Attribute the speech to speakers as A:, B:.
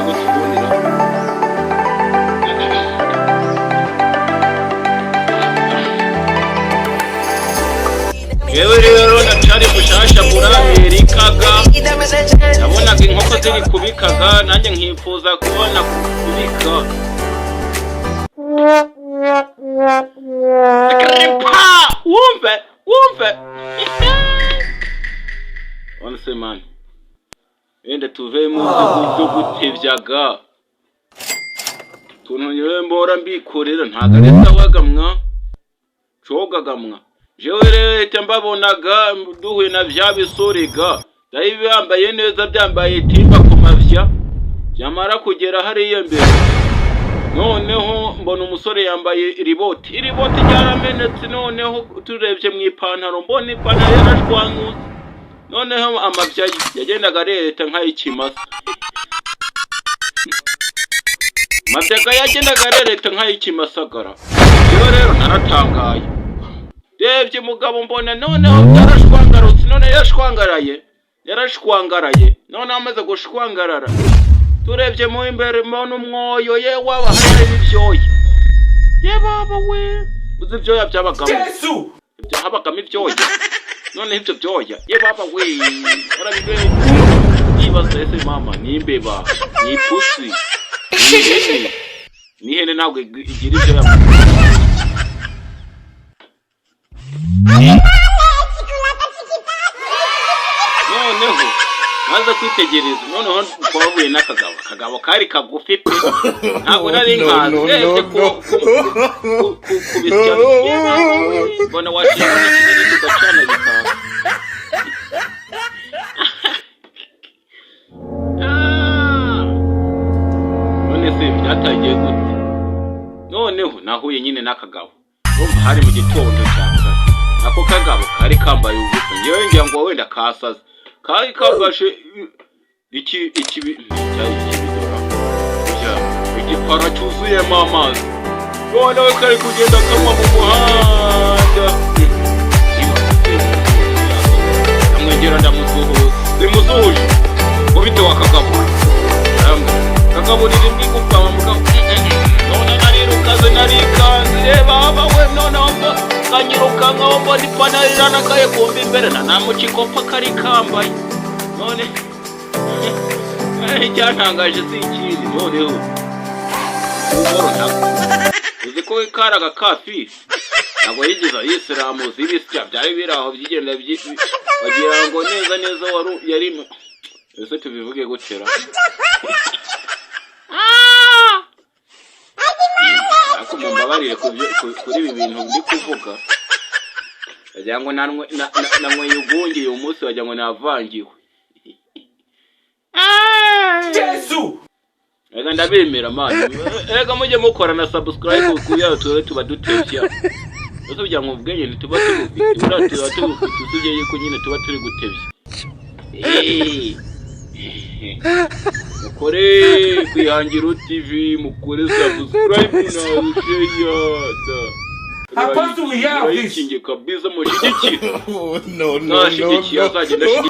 A: gutubonera yewe rero ndacari gushasha muri Amerika nabonaga inkoko ziri kubikaga nanjye nkifuza kubona kubika wumve onse man ende tuve mu byo gutevyaga tuntu yewe mbora mbikorera ntaga leta wagamwa cogagamwa jewe leta mbabonaga duhuye na vya bisorega dayibe yambaye neza byambaye timba ku mavya byamara kugera hariya mbere noneho mbona umusore yambaye iriboti ryaramenetse noneho turebye mu ipantaro mbona ipantaro yarashwanguze noneho amavya yagendaga leta nk'ayikimasa mateka yagendaga leta nk'ayikimasagara rero naratangaye devye mugabo mbona noneho yarashwangarutse none yarashwangaraye none amaze gushwangarara turebye mu imbere mbona umwoyo ye waba hari ibyoya ye baba we uzi ibyoya byabagamo Yesu byahabagamo ibyoya none ibyo byoya ye baba we arabibe nibaza ese mama nimbeba ni pusi ni hene ntabwo igira ibyoya noneho maze kwitegereza noneho twavuye n'akagabo kari kagufi pe ntabwo nari nkaze kubisya mbona washimye n'ikirere tugacana bitanga none se byatagiye gute noneho nahuye nyine n'akagabo hari mu gitondo cyane ako kagabo kari kambaye ubusa nyewe ngira ngo wenda kasaza kari kabashe iki cyari kibidora ya igipara cyuzuye amazi noneho kari kugenda kama mu muhanda amwegera ndamusuhuje ubite wa kagabo riri mbikupa mugabo none narikanze baba we noneho kanyiruka nkaho nipanarira nakaye kumba imbere namukikopa kari kambaye none cyantangaje sikiri noneho uzi ko karaga kafi ntabwo yigiza Isilamu zibisya byari biraho byigenda bagira ngo neza yari ese tubivuge gutera ako mumbabarire kuri ibi bintu ndi kuvuga wagira ngo namwe yugungiye umunsi wagira ngo navangiwe Yesu ega ndabemera mani ega mujye mukora na subscribe kuya tuba dutevya ese kugira ngo ubwenge ntituba tubufite usibye yuko nyine tuba turi gutevya mukore kwihangiro TV mukore subscribe na share
B: How do we have this?
A: Kabisa mushigikira no